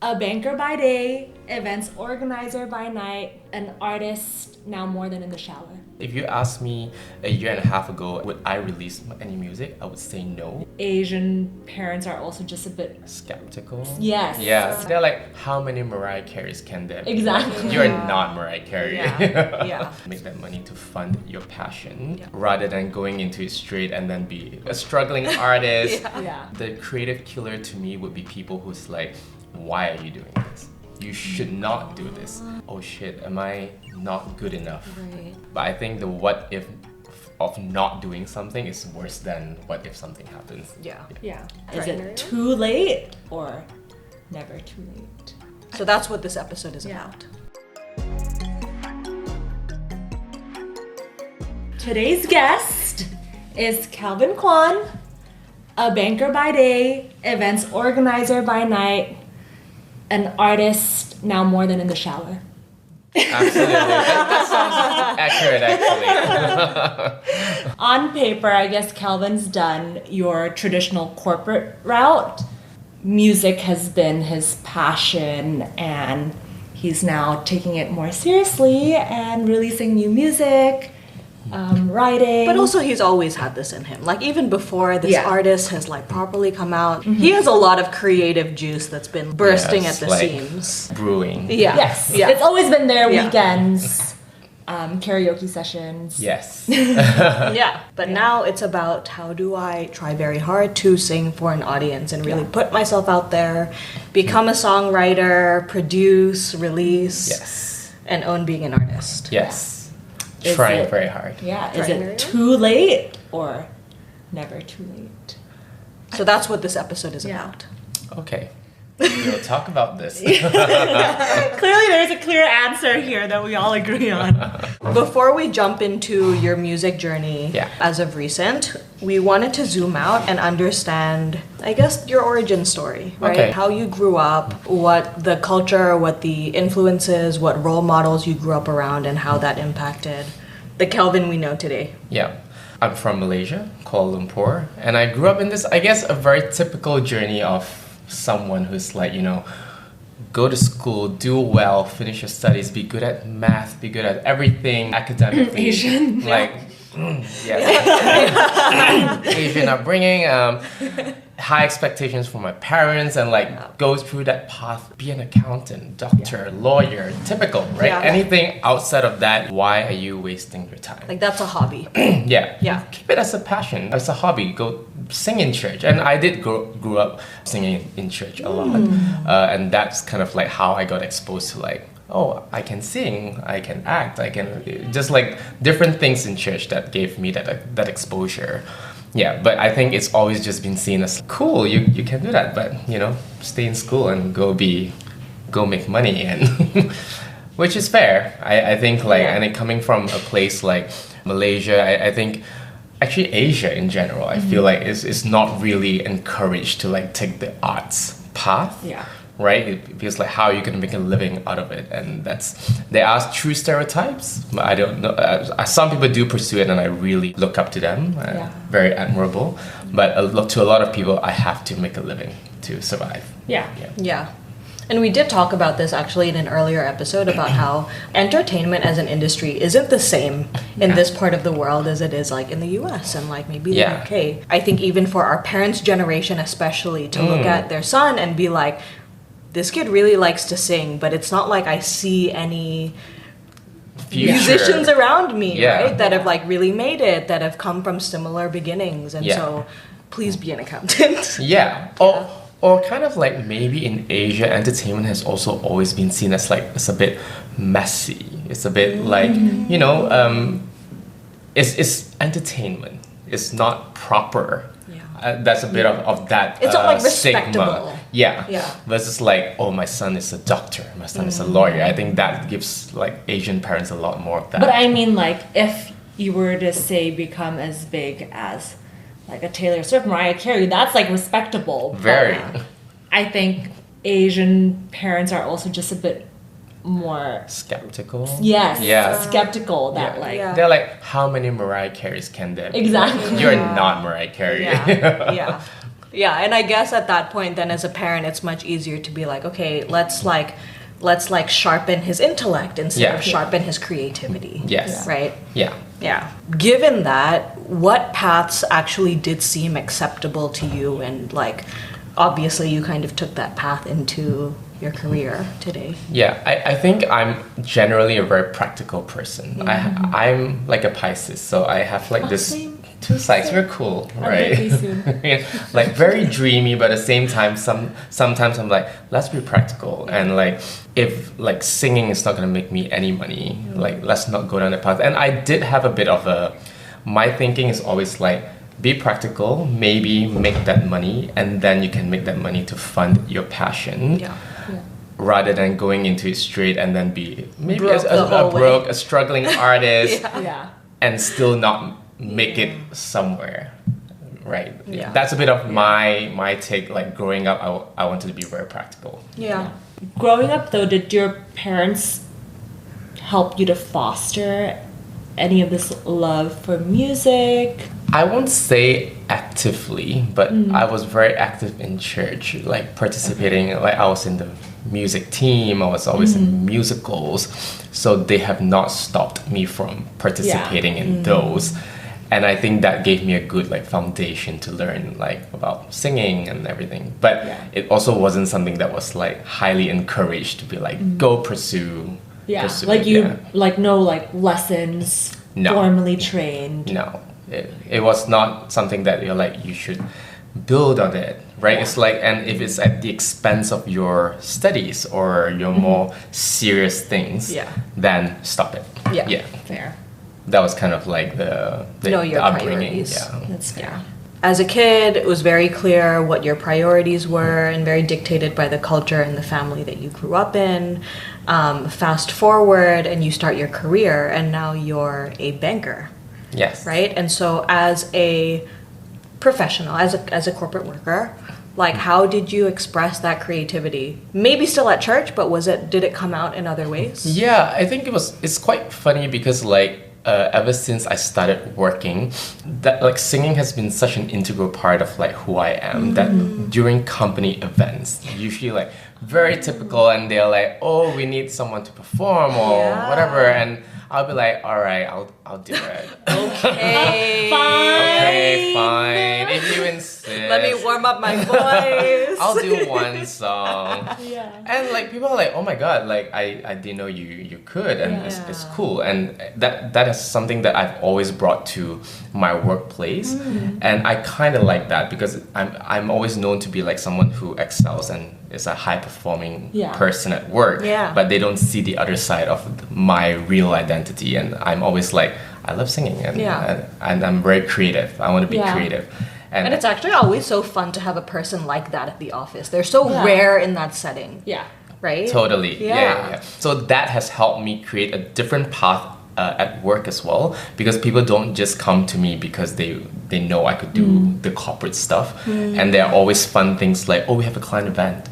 A banker by day, events organizer by night, an artist now more than in the shower. If you asked me a year and a half ago, would I release any music? I would say no. Asian parents are also just a bit Skeptical. Yes. Yeah. They're like, how many Mariah Careys can there be? Exactly. You're not Mariah Carey. Yeah. Make that money to fund your passion rather than going into it straight and then be a struggling artist. Yeah. The creative killer to me would be people who's like, why are you doing this? You should not do this. Oh shit, am I not good enough? Right. But I think the what if of not doing something is worse than what if something happens. Yeah. Is it too late or never too late? So that's what this episode is about. Today's guest is Kelvin Kuan, a banker by day, events organizer by night, an artist now more than in the shower. Absolutely. That sounds accurate, actually. On paper, I guess Kelvin's done your traditional corporate route. Music has been his passion, and he's now taking it more seriously and releasing new music, writing. But also he's always had this in him. Like even before this artist has like properly come out, he has a lot of creative juice that's been bursting at the seams. Brewing. Yeah. Yes. Yeah. It's always been there, weekends, karaoke sessions. Yes. Yeah. But now it's about how do I try very hard to sing for an audience and really put myself out there, become a songwriter, produce, release, and own being an artist. Yes. Trying very hard. Yeah. Is it too late or never too late? So that's what this episode is about. Okay. We'll talk about this. Clearly there's a clear answer here that we all agree on. Before we jump into your music journey as of recent, we wanted to zoom out and understand, I guess, your origin story, right? Okay. How you grew up, what the culture, what the influences, what role models you grew up around, and how that impacted the Kelvin we know today. Yeah. I'm from Malaysia, Kuala Lumpur, and I grew up in this, I guess, a very typical journey of someone who's like, you know, go to school, do well, finish your studies, be good at math, be good at everything academically. Asian. Like, Asian upbringing, high expectations from my parents, and like go through that path, be an accountant, doctor, lawyer, typical, right? Yeah. Anything outside of that, why are you wasting your time? Like that's a hobby. Yeah. Keep it as a passion, as a hobby. Go sing in church. And I did grew up singing in church a lot. And that's kind of like how I got exposed to like, oh, I can sing, I can act, I can... Just like different things in church that gave me that exposure. Yeah, but I think it's always just been seen as cool, you can do that, but you know, stay in school and go make money, and which is fair. I think like, and it coming from a place like Malaysia, I think actually Asia in general, I feel like is not really encouraged to like take the arts path. Yeah. Right? It feels like how are you going to make a living out of it, and there are true stereotypes, but I don't know. Some people do pursue it, and I really look up to them. Very admirable. But to a lot of people, I have to make a living to survive. Yeah. And we did talk about this actually in an earlier episode about how entertainment as an industry isn't the same in this part of the world as it is like in the US and like maybe the UK. I think even for our parents' generation especially, to look at their son and be like, this kid really likes to sing, but it's not like I see any musicians around me, right? That have like really made it, that have come from similar beginnings. And so please be an accountant. Or kind of like maybe in Asia, entertainment has also always been seen as like, it's a bit messy. It's a bit like, you know, it's entertainment. It's not proper. That's a bit of that it's not like respectable. Stigma. Versus like, oh, my son is a doctor, my son is a lawyer. I think that gives like Asian parents a lot more of that. But I mean, like, if you were to say become as big as like a Taylor Swift, Mariah Carey, that's like respectable. Very. I think Asian parents are also just a bit more skeptical. Skeptical that they're like, how many Mariah Careys can there be? Exactly. You're not Mariah Carey. Yeah, and I guess at that point then as a parent it's much easier to be like, okay, let's sharpen his intellect instead of sharpen his creativity. Yes. Right? Yeah. Yeah. Given that, what paths actually did seem acceptable to you, and like obviously you kind of took that path into your career today? Yeah, I think I'm generally a very practical person. I'm like a Pisces, so I have like this same. two sides. We're cool, right? Soon. Like very dreamy, but at the same time, sometimes I'm like, let's be practical. And like, if like singing is not gonna make me any money, like let's not go down that path. And I did have a bit of my thinking is always like, be practical, maybe make that money, and then you can make that money to fund your passion. Yeah. Rather than going into it straight and then be maybe Broke a struggling artist and still not make it somewhere, right? Yeah. That's a bit of my take. Like growing up, I wanted to be very practical. Yeah. Growing up, though, did your parents help you to foster any of this love for music? I won't say actively, but I was very active in church, like participating. Like I was in the music team, I was always in musicals, so they have not stopped me from participating in those. And I think that gave me a good like foundation to learn like about singing and everything. But it also wasn't something that was like highly encouraged to be like go pursue. Pursue like it, you like no like lessons formally trained. No, it was not something that you're like you should build on it, right? It's like, and if it's at the expense of your studies or your more serious things, then stop it. Yeah, Fair. That was kind of like the your upbringing. priorities. That's fair. As a kid, it was very clear what your priorities were and very dictated by the culture and the family that you grew up in. Fast forward and you start your career and now you're a banker. Yes. Right? And so as a professional, as a corporate worker, like how did you express that creativity? Maybe still at church, but did it come out in other ways? Yeah, I think it's quite funny because like ever since I started working, that like singing has been such an integral part of like who I am, that during company events, usually like very typical, and they're like, oh, we need someone to perform or whatever, and I'll be like, all right, I'll do it. Okay. Okay, fine. If you insist. Let me warm up my voice. I'll do one song. Yeah. And like people are like, oh my god, like I didn't know you could, and it's cool. And that is something that I've always brought to my workplace. And I kind of like that because I'm always known to be like someone who excels and is a high performing person at work. Yeah. But they don't see the other side of my real identity, and I'm always like, I love singing and I'm very creative. I want to be creative. And it's actually always so fun to have a person like that at the office. They're so rare in that setting. Yeah. Right? Totally. Yeah. So that has helped me create a different path at work as well, because people don't just come to me because they know I could do the corporate stuff. And there are always fun things like, oh, we have a client event.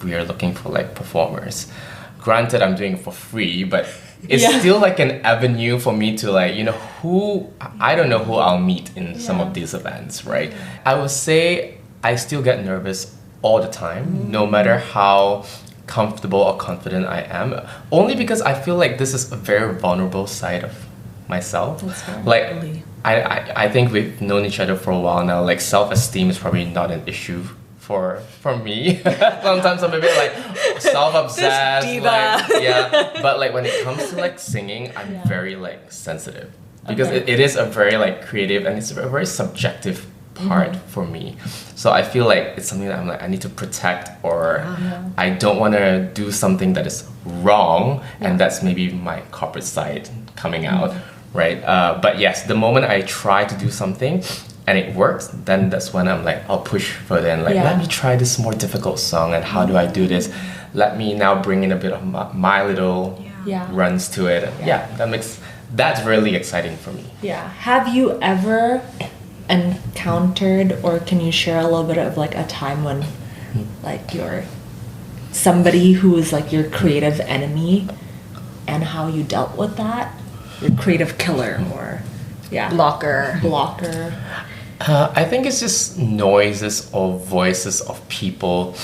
We are looking for like performers. Granted, I'm doing it for free, but it's still like an avenue for me to like, I don't know who I'll meet in some of these events, right? I would say I still get nervous all the time, no matter how comfortable or confident I am, only because I feel like this is a very vulnerable side of myself. Like, I think we've known each other for a while now. Like, self-esteem is probably not an issue for me. Sometimes I'm a bit like self-obsessed, like, but like when it comes to like singing, I'm very like sensitive because it is a very like creative and it's a very subjective part for me. So I feel like it's something that I'm like, I need to protect, or I don't want to do something that is wrong, and that's maybe my corporate side coming out, right? But yes, the moment I try to do something and it works, then that's when I'm like, I'll push further and like, let me try this more difficult song, and how do I do this? Let me now bring in a bit of my little runs to it. That's really exciting for me. Yeah. Have you ever encountered, or can you share a little bit of like a time when like you're somebody who is like your creative enemy and how you dealt with that? Your creative killer or blocker. I think it's just noises or voices of people.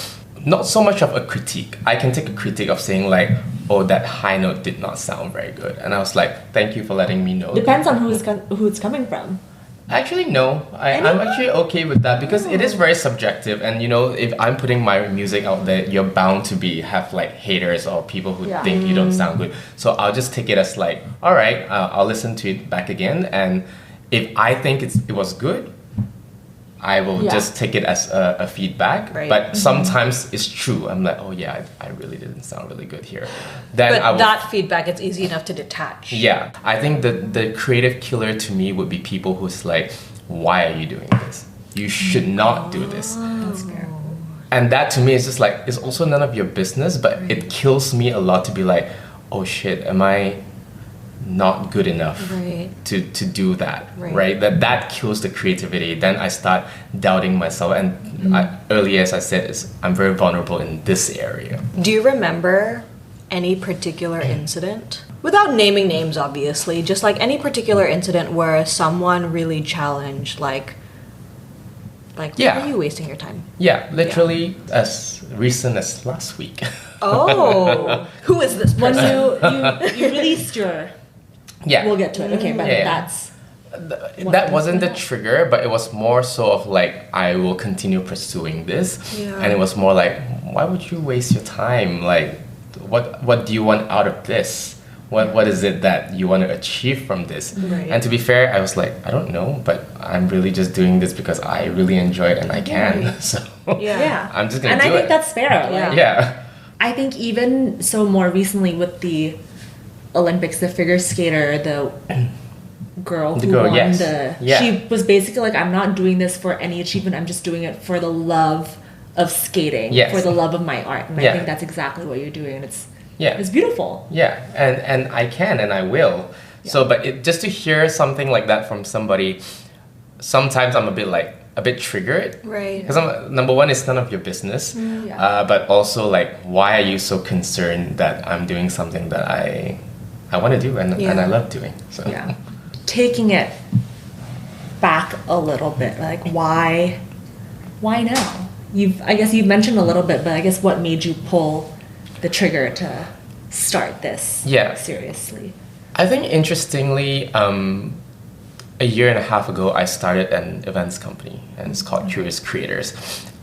Not so much of a critique. I can take a critique of saying like, oh, that high note did not sound very good. And I was like, thank you for letting me know. Depends on who it's coming from. Actually, no. I'm actually okay with that because it is very subjective. And you know, if I'm putting my music out there, you're bound to have like haters or people who think you don't sound good. So I'll just take it as like, all right, I'll listen to it back again. And if I think it was good, I will just take it as a feedback. Right. But sometimes it's true. I'm like, oh yeah, I really didn't sound really good here. But that feedback, it's easy enough to detach. Yeah. I think the creative killer to me would be people who's like, why are you doing this? You should not do this. That's fair. And that to me is just like, it's also none of your business, but it kills me a lot to be like, oh shit, am I not good enough to do that, right? That kills the creativity. Then I start doubting myself, and earlier, as I said, I'm very vulnerable in this area. Do you remember any particular incident, without naming names obviously, just like any particular incident where someone really challenged, like why are you wasting your time? Yeah, literally as recent as last week. Oh, who is this When person? you released your... Yeah. We'll get to it. Okay, but that's... That wasn't the trigger, but it was more so of like, I will continue pursuing this. Yeah. And it was more like, why would you waste your time? Like, what do you want out of this? What is it that you want to achieve from this? Right. And to be fair, I was like, I don't know, but I'm really just doing this because I really enjoy it and I can. So I'm just going to do it. And I think that's fair. Yeah. I think even so more recently with the Olympics, the figure skater, the girl who won she was basically like, I'm not doing this for any achievement, I'm just doing it for the love of skating, for the love of my art. And I think that's exactly what you're doing, and it's beautiful. Yeah, and I can and I will. So, but just to hear something like that from somebody, sometimes I'm a bit triggered. Right. Because number one, it's none of your business. But also like, why are you so concerned that I'm doing something that I want to do and I love doing? So taking it back a little bit, like why now? I guess you've mentioned a little bit, but I guess what made you pull the trigger to start this seriously? I think interestingly, a year and a half ago, I started an events company, and it's called Curious Creators.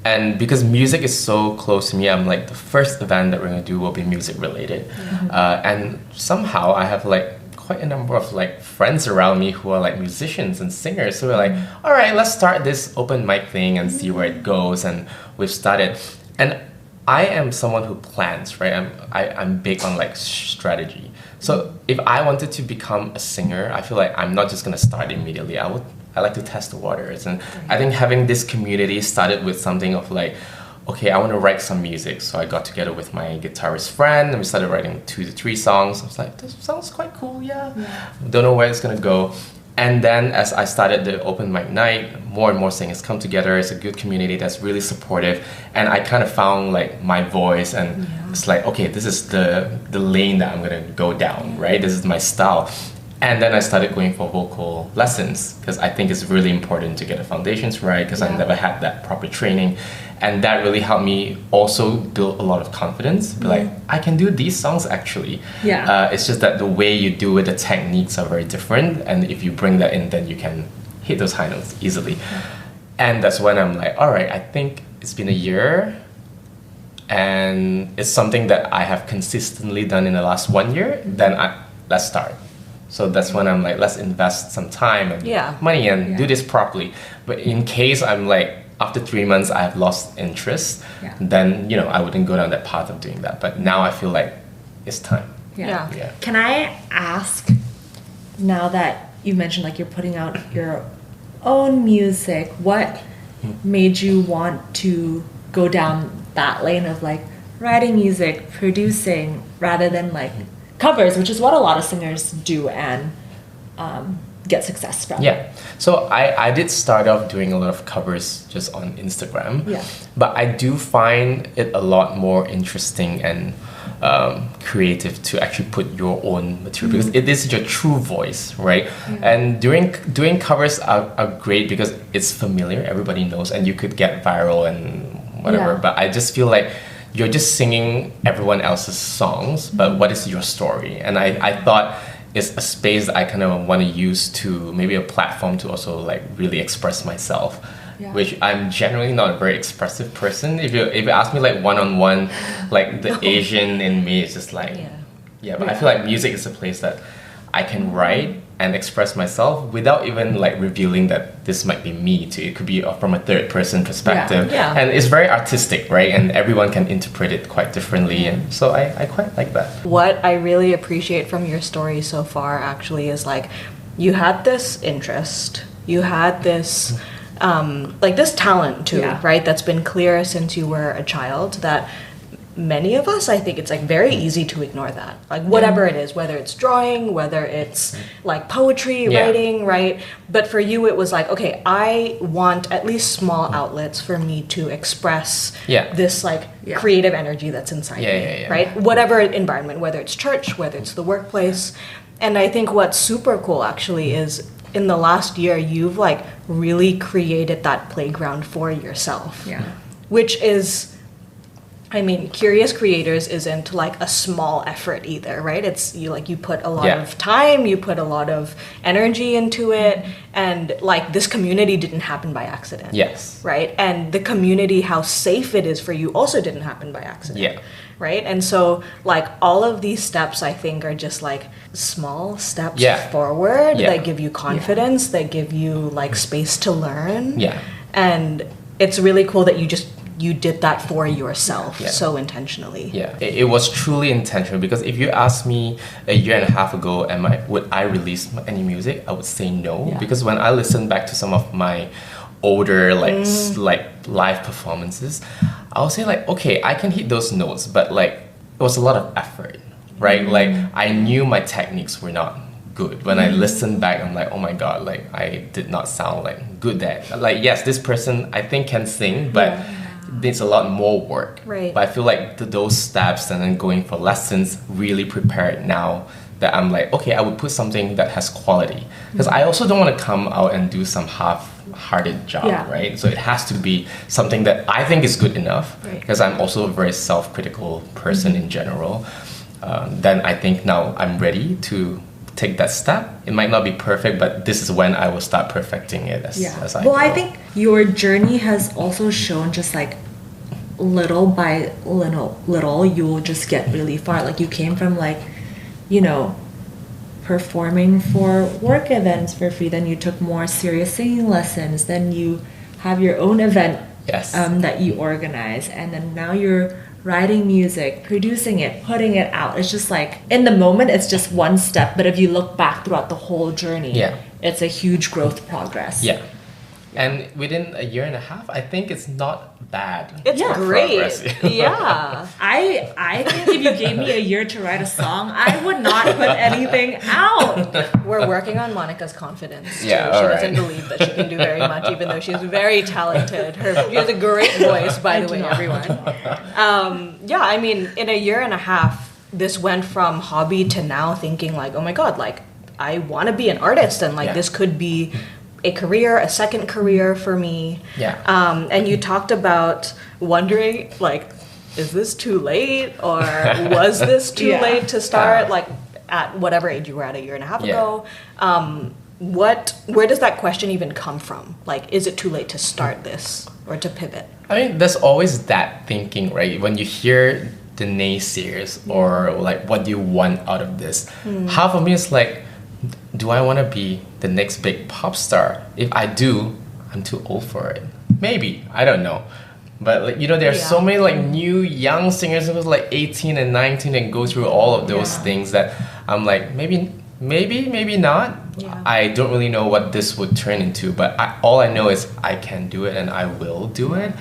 And because music is so close to me, I'm like, the first event that we're going to do will be music related. And somehow I have like quite a number of like friends around me who are like musicians and singers. So we're like, all right, let's start this open mic thing and see where it goes. And we've started. And I am someone who plans, right? I'm big on like strategy. So if I wanted to become a singer, I feel like I'm not just going to start immediately. I like to test the waters. And I think having this community started with something of like, okay, I want to write some music. So I got together with my guitarist friend and we started writing 2 to 3 songs. I was like, this sounds quite cool, Don't know where it's going to go. And then as I started the open mic night, more and more singers come together. It's a good community that's really supportive. And I kind of found like my voice, and it's like, okay, this is the lane that I'm going to go down, right? This is my style. And then I started going for vocal lessons because I think it's really important to get the foundations right, because I never had that proper training. And that really helped me also build a lot of confidence. Be like, I can do these songs actually. It's just that the way you do it, the techniques are very different. And if you bring that in, then you can hit those high notes easily. And that's when I'm like, all right, I think it's been a year. And it's something that I have consistently done in the last 1 year. Then let's start. So that's when I'm like, let's invest some time and money and do this properly. But in case I'm like, after 3 months I have lost interest, then I wouldn't go down that path of doing that. But now I feel like it's time. Can I ask, now that you mentioned like you're putting out your own music, what made you want to go down that lane of like writing music, producing, rather than like covers, which is what a lot of singers do and get success from? So I did start off doing a lot of covers just on Instagram, but I do find it a lot more interesting and creative to actually put your own material because it is your true voice, right? And doing covers are great because it's familiar, everybody knows, and you could get viral and whatever. But I just feel like you're just singing everyone else's songs, but what is your story? And I thought it's a space that I kind of want to use to maybe a platform to also like really express myself. Which I'm generally not a very expressive person. If you ask me like one-on-one, like the Asian in me is just like, but I feel like music is a place that I can write and express myself without even like revealing that this might be me too. It could be from a third person perspective. And it's very artistic, right? And everyone can interpret it quite differently. And so I quite like that. What I really appreciate from your story so far actually is like, you had this interest, you had this like this talent too, right? That's been clear since you were a child, that many of us, I think it's like very easy to ignore that. Like whatever it is, whether it's drawing, whether it's like poetry, writing, right? But for you, it was like, okay, I want at least small outlets for me to express this like creative energy that's inside me, right? Whatever environment, whether it's church, whether it's the workplace. And I think what's super cool actually is in the last year, you've like really created that playground for yourself. Which is, I mean, Curious Creators isn't like a small effort either, right? It's you put a lot of time, you put a lot of energy into it, and like this community didn't happen by accident. Right? And the community, how safe it is for you also didn't happen by accident. Right? And so like all of these steps I think are just like small steps forward that give you confidence, that give you like space to learn. And it's really cool that you did that for yourself so intentionally. It was truly intentional because if you asked me a year and a half ago, would I release any music? I would say no, because when I listen back to some of my older like live performances, I'll say like, okay, I can hit those notes, but like it was a lot of effort, right? Like I knew my techniques were not good. When I listen back, I'm like, oh my god, like I did not sound like good at. Like yes, this person I think can sing, but needs a lot more work. But I feel like those steps and then going for lessons really prepared now that I'm like, okay, I would put something that has quality. Because I also don't want to come out and do some half-hearted job, right? So it has to be something that I think is good enough, because I'm also a very self-critical person in general. Then I think now I'm ready to take that step. It might not be perfect, but this is when I will start perfecting it as I go. I think your journey has also shown just like little by little, you'll just get really far. Like you came from like, you know, performing for work events for free, then you took more serious singing lessons, then you have your own event that you organize, and then now you're writing music, producing it, putting it out. It's just like, in the moment, it's just one step, but if you look back throughout the whole journey, it's a huge growth progress. And within a year and a half, I think it's not bad. It's great. I think if you gave me a year to write a song, I would not put anything out. We're working on Monica's confidence. Too. She doesn't believe that she can do very much, even though she's very talented. She has a great voice, by the way, everyone. I mean, in a year and a half, this went from hobby to now thinking like, oh my god, like I want to be an artist, and like this could be a career, a second career for me. And you talked about wondering, like, is this too late, or was this too late to start? Like, at whatever age you were at a year and a half ago. Where does that question even come from? Like, is it too late to start this or to pivot? I mean, there's always that thinking, right? When you hear the naysayers or like, what do you want out of this? Half of me is like, do I want to be the next big pop star? If I do, I'm too old for it. Maybe, I don't know. But like, you know, there are so many like new young singers who's like 18 and 19 and go through all of those things that I'm like, maybe not. I don't really know what this would turn into, but all I know is I can do it and I will do it.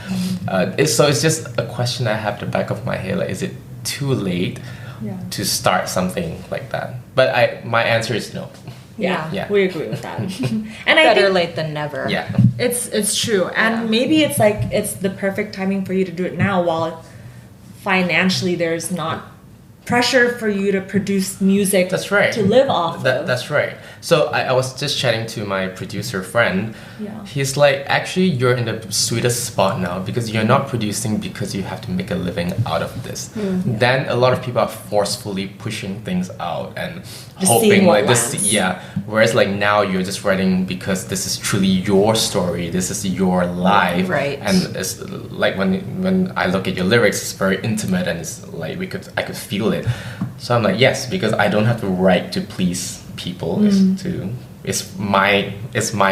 So it's just a question I have at the back of my head, like, is it too late to start something like that? But my answer is no. We agree with that. And better late than never. It's true. And maybe it's like it's the perfect timing for you to do it now, while financially there's not pressure for you to produce music That's right. to live off of. That's right. So I was just chatting to my producer friend. Yeah. He's like, actually, you're in the sweetest spot now because you're not producing because you have to make a living out of this. Then a lot of people are forcefully pushing things out and Just hoping seeing what like this. lands. Yeah. Whereas like now you're just writing because this is truly your story. This is your life. Right. And it's like when I look at your lyrics, it's very intimate and it's like I could feel it. So I'm like, yes, because I don't have to write to please people. It's my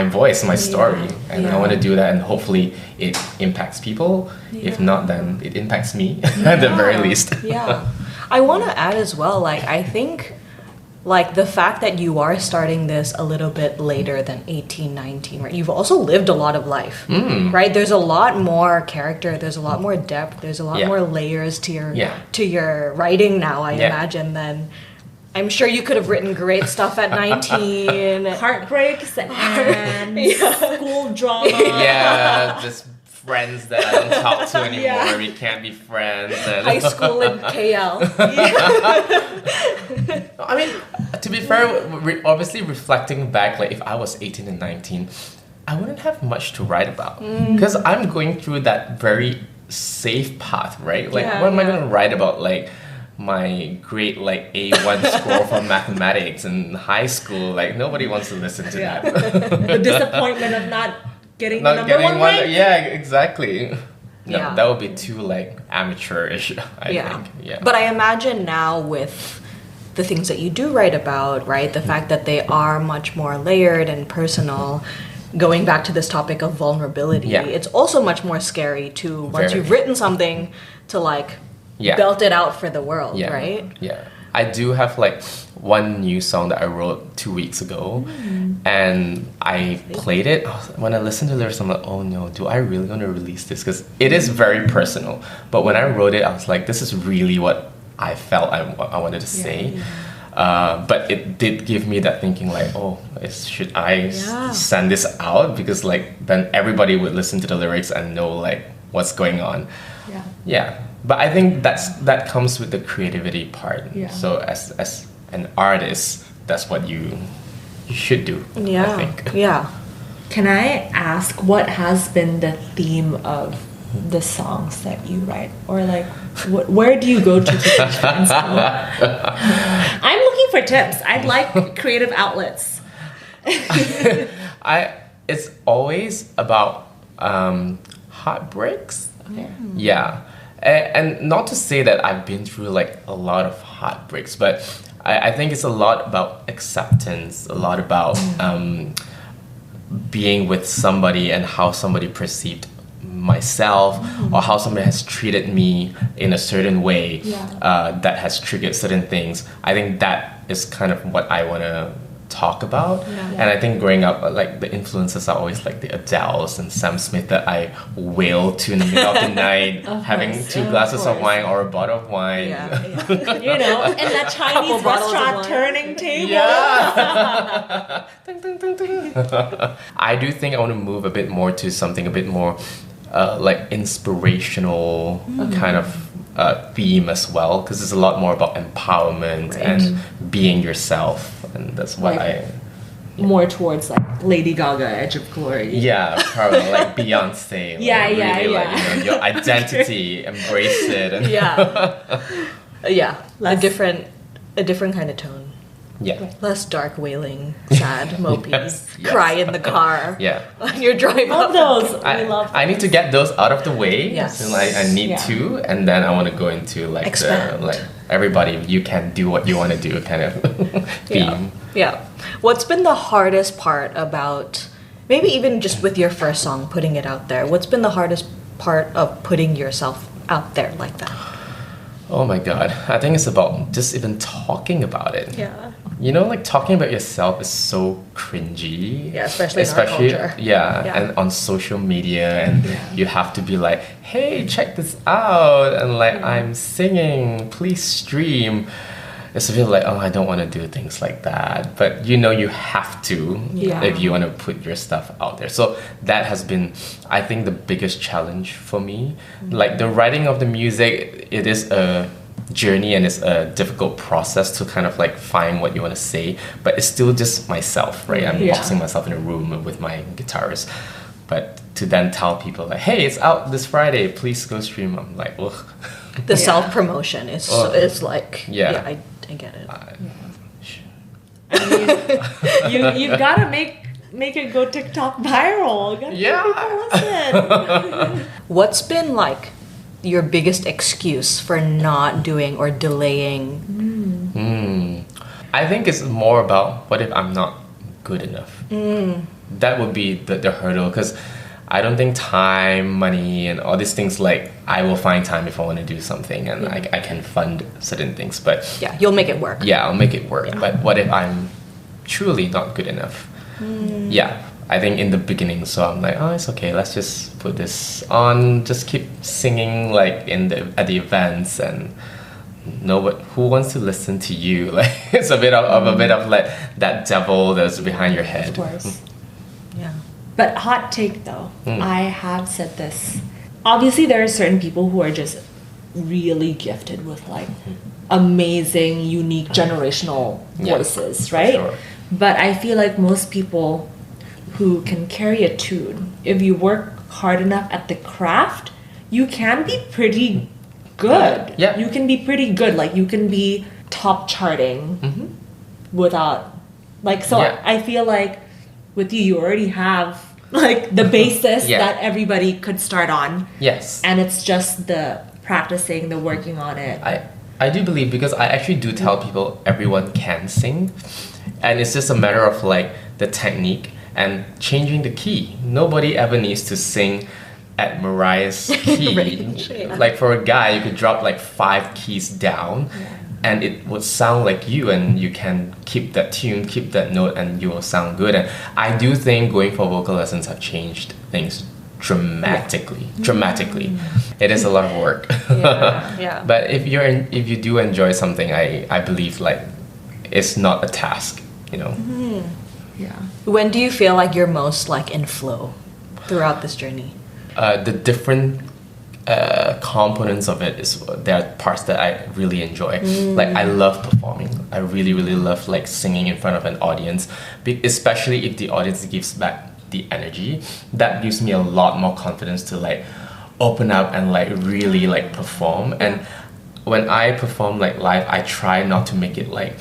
voice, my story, and I want to do that, and hopefully it impacts people. If not, then it impacts me at the very least. Yeah. I want to add as well, like, I think, like, the fact that you are starting this a little bit later than 18, 19, right? You've also lived a lot of life, right? There's a lot more character, there's a lot more depth, there's a lot more layers to your writing now, I imagine, than I'm sure you could have written great stuff at 19. Heartbreaks and school drama. Yeah, just friends that I don't talk to anymore. Yeah. We can't be friends. And High school in KL. I mean, to be fair, obviously reflecting back, like if I was 18 and 19, I wouldn't have much to write about because I'm going through that very safe path, right? Like, what am I going to write about? Like my great like A1 score for mathematics in high school. Like nobody wants to listen to that. The disappointment of not getting Not the number getting one rank. yeah, exactly. No, Yeah. that would be too like amateurish, I think. Yeah. But I imagine now with the things that you do write about, right? The fact that they are much more layered and personal. Going back to this topic of vulnerability, it's also much more scary to once Very. you've written something to like belt it out for the world, right? Yeah. I do have like one new song that I wrote 2 weeks ago, and I played it. When I listened to the lyrics, I'm like, oh no, do I really want to release this? Because it is very personal. But when I wrote it, I was like, this is really what I felt I wanted to say. But it did give me that thinking like, oh, should I send this out? Because like then everybody would listen to the lyrics and know like what's going on. Yeah. But I think that comes with the creativity part. So as an artist, that's what you should do. I think. Yeah. Can I ask what has been the theme of the songs that you write, or like where do you go to teach I'm looking for tips. I'd like creative outlets. It's always about heartbreaks. Yeah. And not to say that I've been through like a lot of heartbreaks, but I think it's a lot about acceptance, a lot about being with somebody and how somebody perceived myself or how somebody has treated me in a certain way that has triggered certain things. I think that is kind of what I want to talk about. And I think growing up, like the influences are always like the Adeles and Sam Smith that I wail to in the middle of the night, having two glasses of wine or a bottle of wine. You know, and that Chinese restaurant turning table. Ding, ding, ding, ding. I do think I want to move a bit more to something a bit more like inspirational kind of theme as well, because it's a lot more about empowerment and being yourself, and that's what like, more towards like Lady Gaga, Edge of Glory. Yeah, probably like Beyonce. Like, really, like, you know, your identity, embrace it. And a different kind of tone. Yeah. Less dark wailing, sad, mopey, cry in the car. When you're driving Love those. We love those. I need to get those out of the way. Yes. And I need to, and then I want to go into like Expand. the like everybody, you can do what you want to do kind of theme. What's been the hardest part about, maybe even just with your first song, putting it out there? What's been the hardest part of putting yourself out there like that? Oh my god, I think it's about just even talking about it. You know, like talking about yourself is so cringy. Especially in our culture. And on social media, and you have to be like, hey, check this out, and like I'm singing, please stream. It's a bit like, oh, I don't want to do things like that, but you know you have to if you want to put your stuff out there. So that has been, I think, the biggest challenge for me. Like the writing of the music, it is a journey and it's a difficult process to kind of like find what you want to say, but it's still just myself, right? I'm boxing myself in a room with my guitarist. But to then tell people like, hey, it's out this Friday, please go stream. I'm like, ugh. The self-promotion is like, I get it. You gotta make it go TikTok viral. People listen. What's been like your biggest excuse for not doing or delaying? I think it's more about what if I'm not good enough. That would be the hurdle, because I don't think time, money, and all these things, like, I will find time if I want to do something, and I can fund certain things, but... Yeah, you'll make it work. Yeah, I'll make it work, but what if I'm truly not good enough? Yeah, I think in the beginning, so I'm like, oh, it's okay, let's just put this on, just keep singing, like, at the events, and... No, but who wants to listen to you? Like, it's a bit of like that devil that's behind your head. Of course. Yeah. But hot take though, I have said this. Obviously, there are certain people who are just really gifted with like amazing, unique, generational voices, right? Sure. But I feel like most people who can carry a tune, if you work hard enough at the craft, you can be pretty good. Yeah. You can be pretty good. Like, you can be top charting without, like, so I feel like with you already have, like, the basis that everybody could start on. Yes. And it's just the practicing, the working on it. I do believe, because I actually do tell people everyone can sing. And it's just a matter of, like, the technique and changing the key. Nobody ever needs to sing at Mariah's key. Range, Like, for a guy, you could drop like 5 keys down and it would sound like you, and you can keep that tune, keep that note, and you will sound good. And I do think going for vocal lessons have changed things dramatically. It is a lot of work. But if you do enjoy something, I believe like it's not a task, you know. When do you feel like you're most like in flow throughout this journey? The different components of it is, there are parts that I really enjoy. Like, I love performing. I really love like singing in front of an audience, especially if the audience gives back the energy. That gives me a lot more confidence to like open up and like really like perform. And when I perform like live, I try not to make it like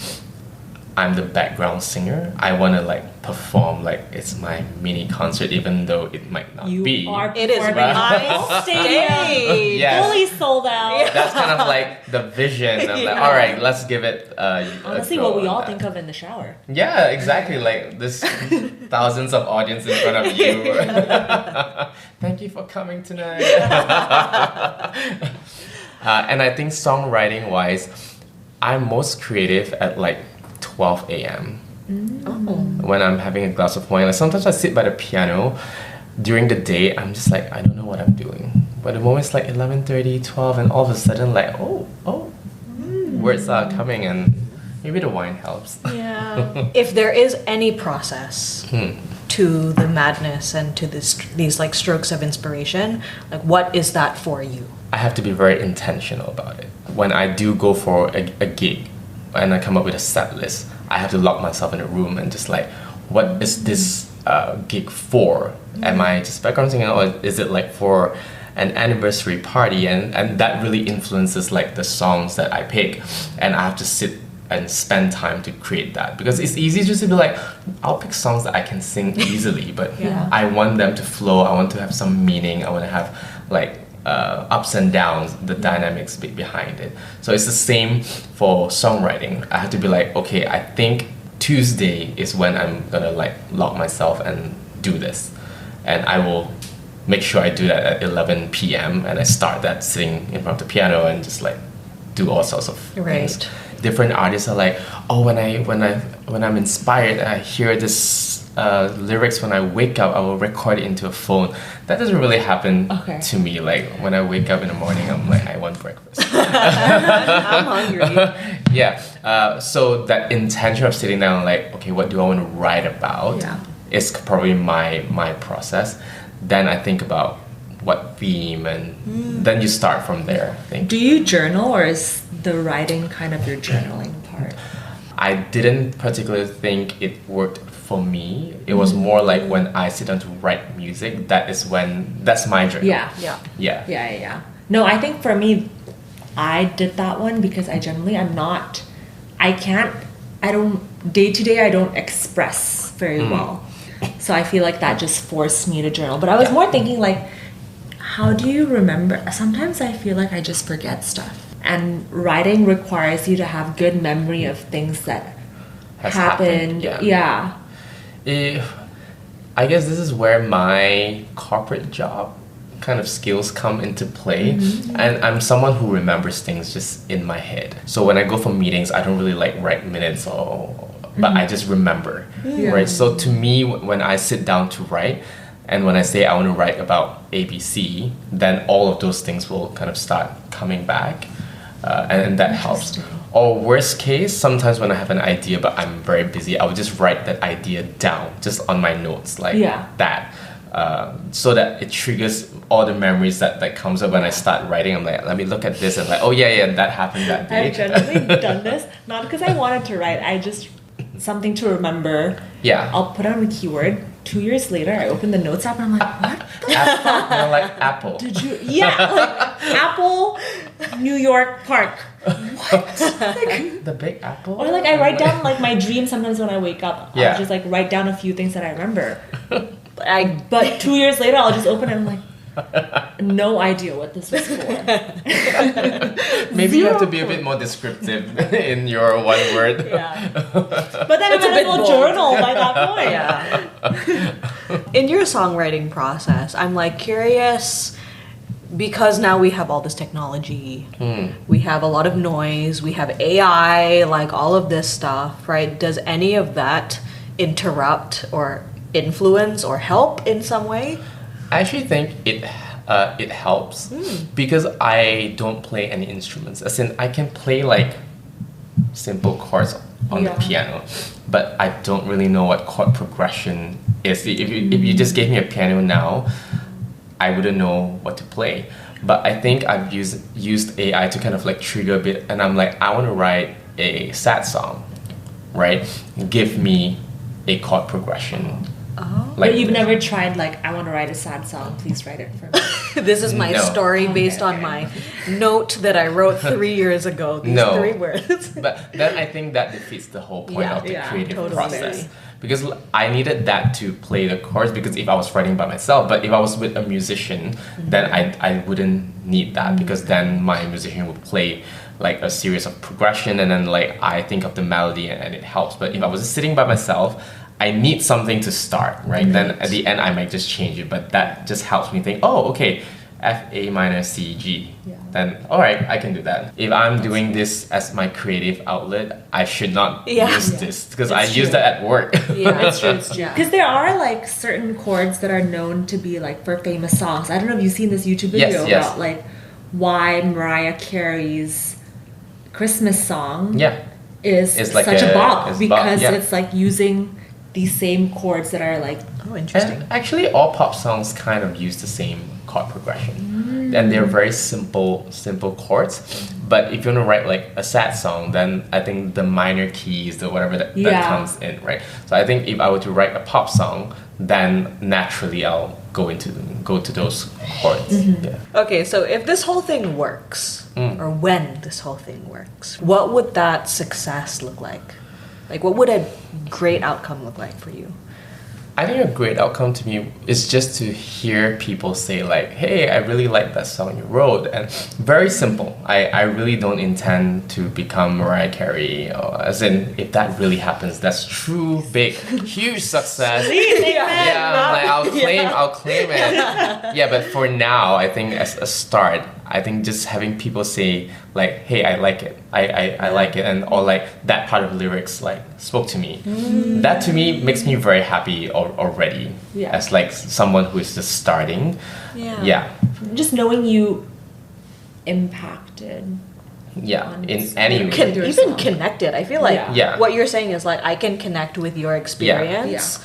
I'm the background singer. I want to like perform like it's my mini concert, even though it might not be. It is my stadium, fully sold out. That's kind of like the vision. I'm like, all right, let's give it. Honestly, what we all think of in the shower. Yeah, exactly. Like this thousands of audience in front of you. Thank you for coming tonight. And I think songwriting wise, I'm most creative at like 12 a.m. When I'm having a glass of wine. Like, sometimes I sit by the piano during the day. I'm just like, I don't know what I'm doing. But the moment it's like 11:30, 12, and all of a sudden like, words are coming, and maybe the wine helps. Yeah. If there is any process to the madness and to these like strokes of inspiration, like, what is that for you? I have to be very intentional about it. When I do go for a gig and I come up with a set list, I have to lock myself in a room and just like, what is this gig for? Am I just background singing, or is it like for an anniversary party? And that really influences like the songs that I pick, and I have to sit and spend time to create that, because it's easy just to be like, I'll pick songs that I can sing easily, but I want them to flow. I want to have some meaning. I want to have like ups and downs, the dynamics behind it. So it's the same for songwriting. I have to be like, okay, I think Tuesday is when I'm gonna like lock myself and do this, and I will make sure I do that at 11 p.m. and I start that sitting in front of the piano and just like do all sorts of things. Different artists are like, oh, when I'm inspired, I hear this lyrics when I wake up, I will record it into a phone. That doesn't really happen to me. Like, when I wake up in the morning, I'm like, I want breakfast. I'm hungry. So that intention of sitting down, like, okay, what do I want to write about? Is probably my process. Then I think about what theme, and then you start from there, I think. Do you journal, or is the writing kind of your journaling part? I didn't particularly think it worked for me. It was more like when I sit down to write music, that's my journal. Yeah. No, I think for me, I did that one because I generally day to day I don't express very well. So I feel like that just forced me to journal. But I was more thinking like, how do you remember? Sometimes I feel like I just forget stuff. And writing requires you to have good memory of things that happened. Yeah. I guess this is where my corporate job kind of skills come into play. And I'm someone who remembers things just in my head. So when I go for meetings, I don't really like write minutes but I just remember, right? So to me, when I sit down to write, and when I say I want to write about ABC, then all of those things will kind of start coming back, and that helps. Or worst case, sometimes when I have an idea but I'm very busy, I would just write that idea down, just on my notes, like that. So that it triggers all the memories that comes up when I start writing. I'm like, let me look at this, and like, oh yeah, that happened that day. I've generally done this, not because I wanted to write, I just something to remember. Yeah. I'll put on a keyword. 2 years later, I open the notes app and I'm like, what the fuck? Like Apple. Did you? Yeah, like Apple, New York Park. What? Like, the Big Apple? Or like I write down like my dreams sometimes when I wake up. I'll just like write down a few things that I remember. But 2 years later, I'll just open it and I'm like, no idea what this was for. Maybe you have to be a bit more descriptive in your one word. But then it's a bit more journal by that point. In your songwriting process, I'm like curious, because now we have all this technology, we have a lot of noise, we have AI, like all of this stuff, right? Does any of that interrupt or influence or help in some way? I actually think it helps because I don't play any instruments. As in, I can play like simple chords on the piano, but I don't really know what chord progression is. If you just gave me a piano now, I wouldn't know what to play. But I think I've used AI to kind of like trigger a bit, and I'm like, I want to write a sad song, right? Give me a chord progression. Like, but you've never tried like, I want to write a sad song, please write it for me. This is my story based on my note that I wrote 3 years ago. These 3 words. But then I think that defeats the whole point of the creative process. Because I needed that to play the chords, because if I was writing by myself, but if I was with a musician, then I wouldn't need that, because then my musician would play like a series of progression, and then like I think of the melody and it helps. But if I was just sitting by myself, I need something to start, right? Then at the end I might just change it, but that just helps me think, oh, okay, F, A minor, C, G. Then, all right, I can do that. If I'm doing this as my creative outlet, I should not use this, because I use that at work. It's true. Because there are like certain chords that are known to be like for famous songs. I don't know if you've seen this YouTube video about like why Mariah Carey's Christmas song is like such a bop, because it's like using these same chords that are like interesting. And actually, all pop songs kind of use the same chord progression, and they're very simple chords. But if you want to write like a sad song, then I think the minor keys, the whatever that comes in, right? So I think if I were to write a pop song, then naturally I'll go to those chords. Okay, so if this whole thing works, or when this whole thing works, what would that success look like? Like, what would a great outcome look like for you? I think a great outcome to me is just to hear people say like, hey, I really like that song you wrote. And very simple. I really don't intend to become Mariah Carey, or as in, if that really happens, that's true, big, huge success. I'm like, I'll claim it. But for now, I think as a start, I think just having people say like, hey, I like it. I like it, and or like that part of lyrics like spoke to me. That to me makes me very happy already as like someone who is just starting. Just knowing you impacted. In any way. Even connected. I feel like what you're saying is like, I can connect with your experience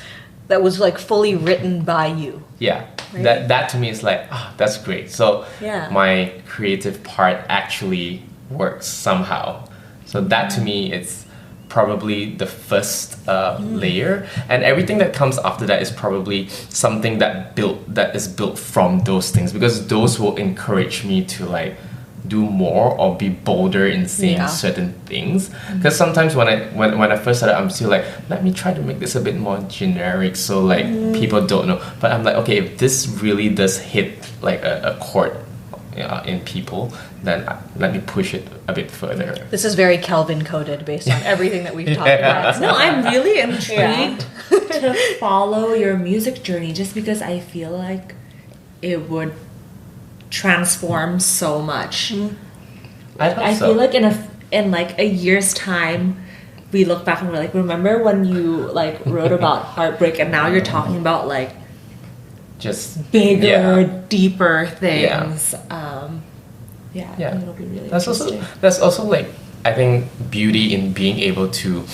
that was like fully written by you. Yeah. Right? That to me is like, that's great. So my creative part actually works somehow. So that to me, it's probably the first layer, and everything that comes after that is probably something that is built from those things, because those will encourage me to like do more or be bolder in saying certain things. Because sometimes when I first started, I'm still like, let me try to make this a bit more generic so like people don't know. But I'm like, okay, if this really does hit like a chord in people, then let me push it a bit further. This is very Kelvin coded based on everything that we've talked about. No, I'm really intrigued to follow your music journey, just because I feel like it would transform so much. I feel like in like a year's time, we look back and we're like, remember when you like wrote about heartbreak, and now you're talking about like just bigger, deeper things. Yeah. It'll be really that's interesting. also like, I think, beauty in being able to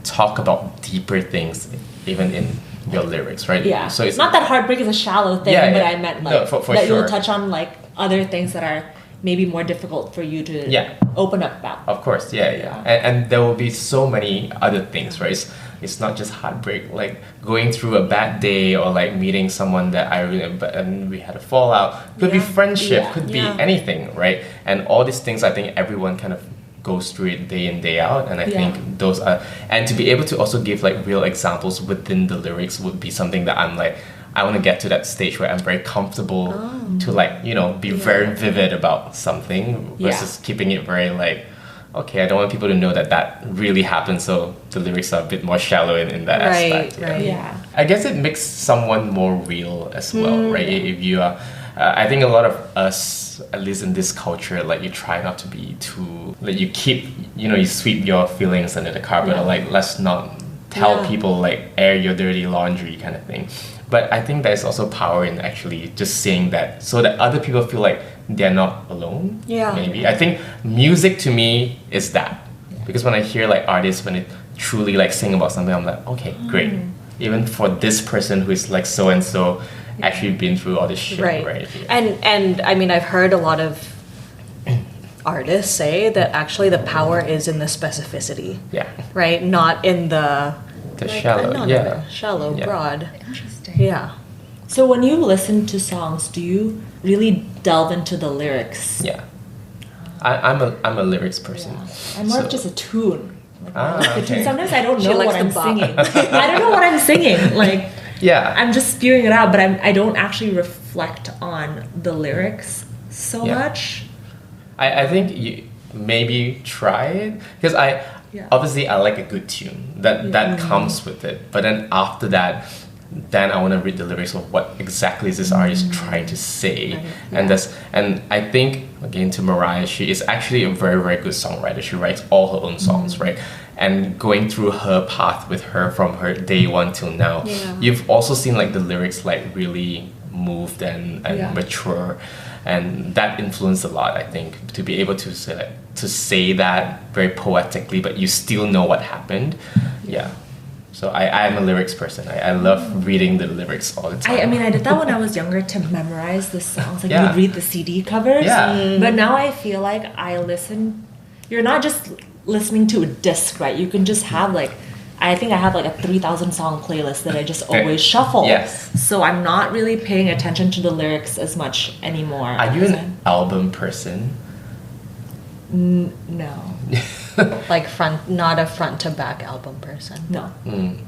talk about deeper things even in your lyrics, right? Yeah. So it's not that heartbreak is a shallow thing, but I meant like for that sure. you'll touch on like other things that are maybe more difficult for you to open up about. Of course, and there will be so many other things, right? It's not just heartbreak, like going through a bad day or like meeting someone that I really, and we had a fallout. Could be friendship, could be anything, right? And all these things, I think everyone kind of goes through it day in, day out, and I think those are, and to be able to also give like real examples within the lyrics would be something that I'm like, I want to get to that stage where I'm very comfortable to like, be very vivid about something versus keeping it very like, okay, I don't want people to know that really happened, so the lyrics are a bit more shallow in that aspect. Yeah. I guess it makes someone more real as well, right? If you are, I think a lot of us, at least in this culture, like you try not to be too, like you keep, you sweep your feelings under the carpet, or like let's not tell people, like air your dirty laundry kind of thing. But I think there's also power in actually just saying that, so that other people feel like they're not alone. Maybe. I think music to me is that. Because when I hear like artists, when they truly like sing about something, I'm like, okay, great. Even for this person who is like so and so actually been through all this shit, right? And I mean, I've heard a lot of artists say that actually the power is in the specificity. Right? Not in the shallow, shallow, broad. Interesting. Yeah. So when you listen to songs, do you really delve into the lyrics? Yeah. I'm a lyrics person. I'm more of just a tune. Like, okay. Sometimes I don't know what I'm singing. bop. I don't know what I'm singing. Like, yeah, I'm just spewing it out, but I don't actually reflect on the lyrics so much. I think you maybe try it, because obviously I like a good tune that comes with it, but then after that, then I want to read the lyrics of what exactly is this artist trying to say. And I think, again, to Mariah, she is actually a very, very good songwriter. She writes all her own songs, right? And going through her path with her from her day one till now, you've also seen like the lyrics like really moved and mature, and that influenced a lot, I think, to be able to say that very poetically, but you still know what happened. So I'm a lyrics person. I love reading the lyrics all the time. I mean, I did that when I was younger to memorize the songs. Like, you'd read the CD covers. But now I feel like you're not just listening to a disc, right? You can just have like, I think I have like a 3,000 song playlist that I just always shuffle. So I'm not really paying attention to the lyrics as much anymore. Are you an album person? No. Like not a front to back album person. No.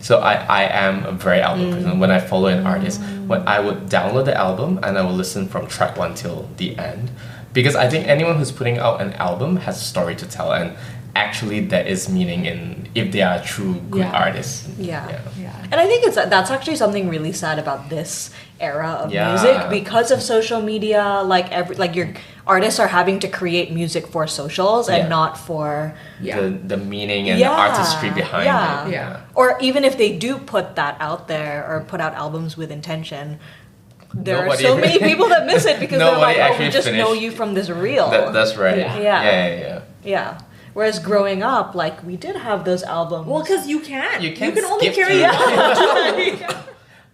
So I am a very album person. When I follow an artist, when I would download the album and I will listen from track 1 till the end, because I think anyone who's putting out an album has a story to tell, and actually there is meaning in if they are a true good artist. And I think that's actually something really sad about this era of music, because of social media. Like your artists are having to create music for socials and not for the meaning and the artistry behind it. Or even if they do put that out there or put out albums with intention, there are so many people that miss it because they're like, oh, we just know you from this reel. That's right. Yeah. Whereas growing up, like, we did have those albums. Well, because you can only carry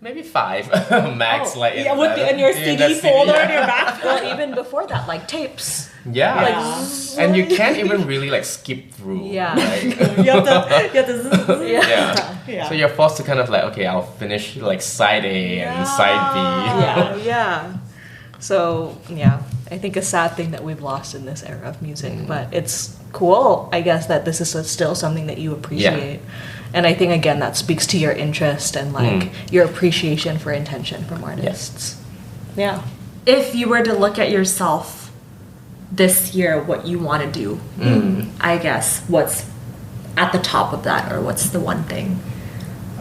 maybe 5 max. Like yeah, with in your CD folder in your back. Well, even before that, like tapes. Yeah. Like, And you can't even really like skip through. Yeah. Right? you have to Yeah. Yeah. So you're forced to kind of like, okay, I'll finish like side A and side B. Yeah, yeah. So, yeah, I think a sad thing that we've lost in this era of music, but it's cool, I guess, that this is still something that you appreciate. And I think, again, that speaks to your interest and, like, your appreciation for intention from artists. Yeah. If you were to look at yourself this year, what you want to do, I guess, what's at the top of that, or what's the one thing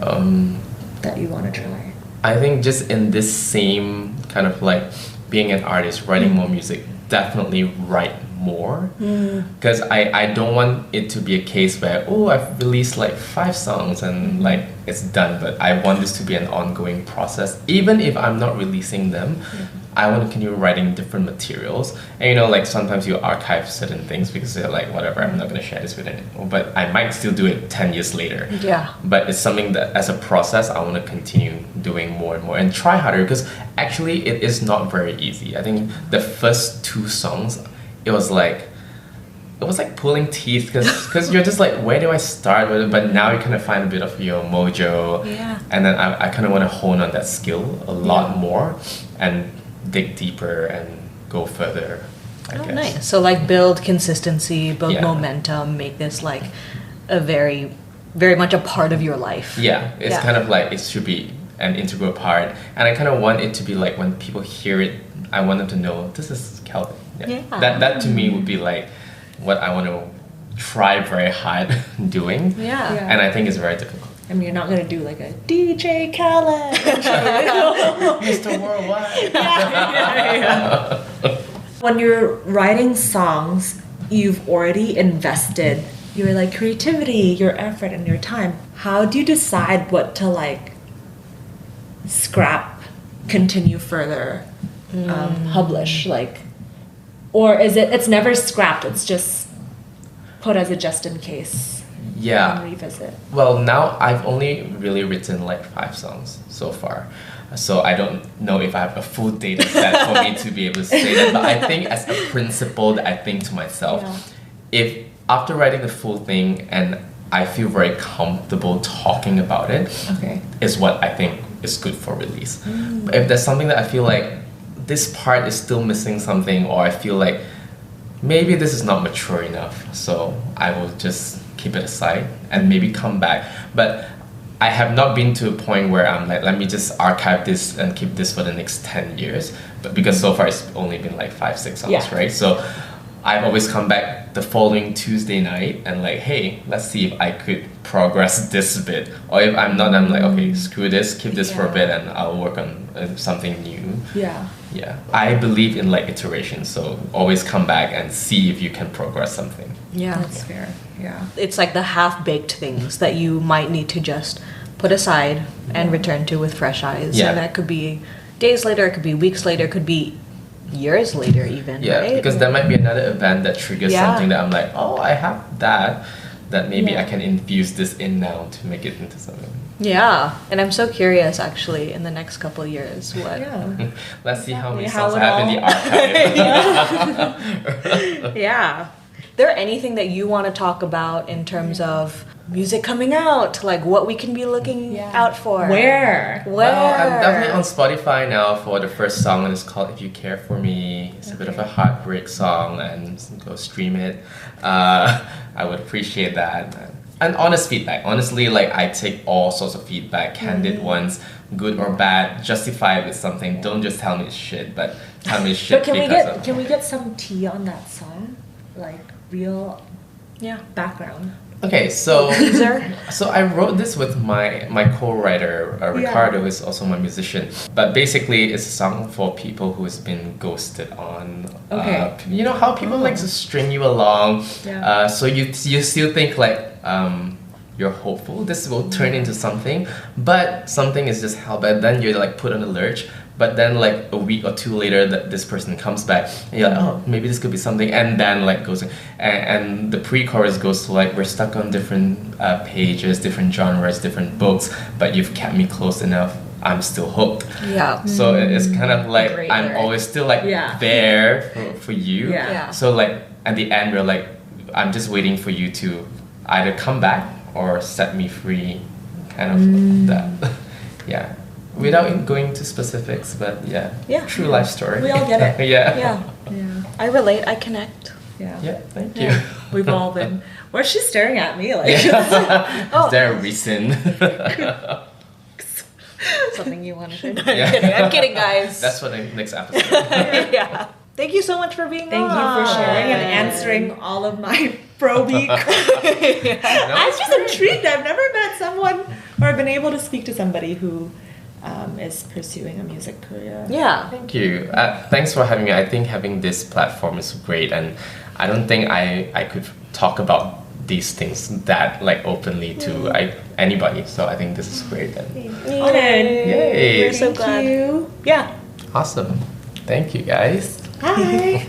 that you want to try? I think just in this same kind of like being an artist, writing more music, definitely write more. Because I don't want it to be a case where, oh, I've released like 5 songs and like it's done, but I want this to be an ongoing process. Even if I'm not releasing them, I want to continue writing different materials. And you know, like sometimes you archive certain things because you're like, whatever, I'm not going to share this with anyone. But I might still do it 10 years later. Yeah. But it's something that as a process, I want to continue doing more and more and try harder, because actually it is not very easy. I think the first 2 songs, it was like pulling teeth, because you're just like, where do I start with it? But now you kind of find a bit of your mojo. Yeah. And then I kind of want to hone on that skill a lot more and dig deeper and go further, I guess. Nice. So, like, build consistency, build Yeah. momentum, make this, like, a very, very much a part of your life. Yeah, it's Yeah. kind of like it should be an integral part. And I kind of want it to be like when people hear it, I want them to know this is Kelvin. Yeah. That to me would be like what I want to try very hard doing. Yeah. Yeah. And I think it's very difficult. I mean, you're not going to do like a DJ Khaled. Mr. Worldwide. When you're writing songs, you've already invested your like creativity, your effort, and your time. How do you decide what to like scrap, continue further, publish, like, or is it's never scrapped? It's just put as a just in case. Yeah. And revisit. Well, now I've only really written like 5 songs so far. So I don't know if I have a full data set for me to be able to say that. But I think as a principle that I think to myself, if after writing the full thing and I feel very comfortable talking about it, is what I think is good for release. But if there's something that I feel like this part is still missing something, or I feel like maybe this is not mature enough, so I will just keep it aside and maybe come back. But I have not been to a point where I'm like, let me just archive this and keep this for the next 10 years. But because so far it's only been like 5-6 songs, right? So I've always come back the following Tuesday night and like, hey, let's see if I could progress this bit. Or if I'm not, I'm like, okay, screw this, keep this for a bit and I'll work on something new. Yeah. Yeah. I believe in like iteration, so always come back and see if you can progress something. Yeah. That's fair. Yeah. It's like the half-baked things that you might need to just put aside and return to with fresh eyes. Yeah. And that could be days later, it could be weeks later, it could be years later even, Yeah, right? because there might be another event that triggers something that I'm like, oh, I have that maybe I can infuse this in now to make it into something. Yeah, and I'm so curious actually in the next couple of years what. Yeah. Let's see how many How songs it I have in the archive. Yeah. There anything that you want to talk about in terms of music coming out, like what we can be looking out for? Where? Well, I'm definitely on Spotify now for the first song, and it's called If You Care For Me. It's a bit of a heartbreak song, and go stream it. I would appreciate that. And honest feedback. Honestly, like I take all sorts of feedback, candid ones, good or bad, justify it with something. Don't just tell me it's shit, but tell me it's shit But because can we get some tea on that song? Like real background. Okay, so Teaser? so I wrote this with my co-writer Ricardo, who is also my musician. But basically, it's a song for people who's been ghosted on. You know how people like to string you along. Yeah. So you still think like you're hopeful this will turn into something, but something is just hell bad. Then you're like put on a lurch. But then like a week or 2 later, that this person comes back, and you're like, oh, maybe this could be something, and then like goes, and the pre-chorus goes to like, we're stuck on different pages, different genres, different books, but you've kept me close enough. I'm still hooked. Yeah. So it's kind of like Great I'm lyric. always still like there for you. Yeah. So like at the end, we're like, I'm just waiting for you to either come back or set me free, kind of that. Yeah. Without going into specifics, but Yeah. true life story. We all get it. Yeah. Yeah. I relate. I connect. Yeah, thank you. We've all been. Where's she staring at me? Like, Is there a reason? Something you want to share? No, I'm kidding, guys. That's for the next episode. Yeah. Thank you so much for being thank on. you for sharing and answering all of my probing. I'm just intrigued. I've never met someone or been able to speak to somebody who is pursuing a music career. Yeah. Thank you. Thanks for having me. I think having this platform is great, and I don't think I could talk about these things that like openly to anybody. So I think this is great. And Honored. yay! We're so glad. You. Yeah. Awesome. Thank you, guys. Hi.